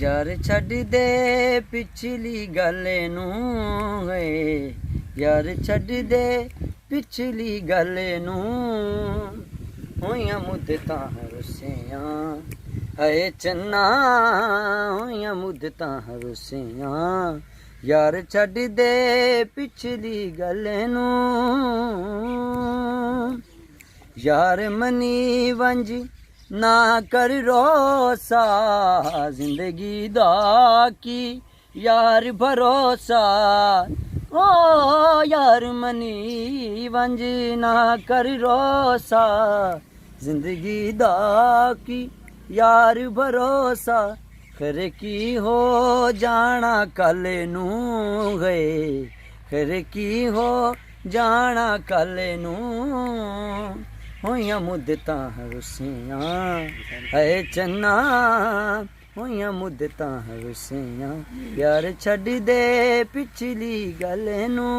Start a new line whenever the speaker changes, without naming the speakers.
यार छड्ड दे पिछली गल नू है, यार छड्ड दे पिछली गल नू, होइयां मुद्दतां रुसियां है चन्ना, होइयां मुद्दतां रुसियां, यार छड्ड दे पिछली गल नू, यार मनी वंज ना कर रोसा, जिंदगी दा की यार भरोसा, ओ यार मनी वंज ना कर रोसा, जिंदगी दा की यार भरोसा, खर की हो जाना कल नू गए, खर की हो जाना कल नू, होइयां मुद्दतां रुसियां है चन्ना, होइयां मुद्दतां रुसियां, यार छड्ड दे पिछली गल नू।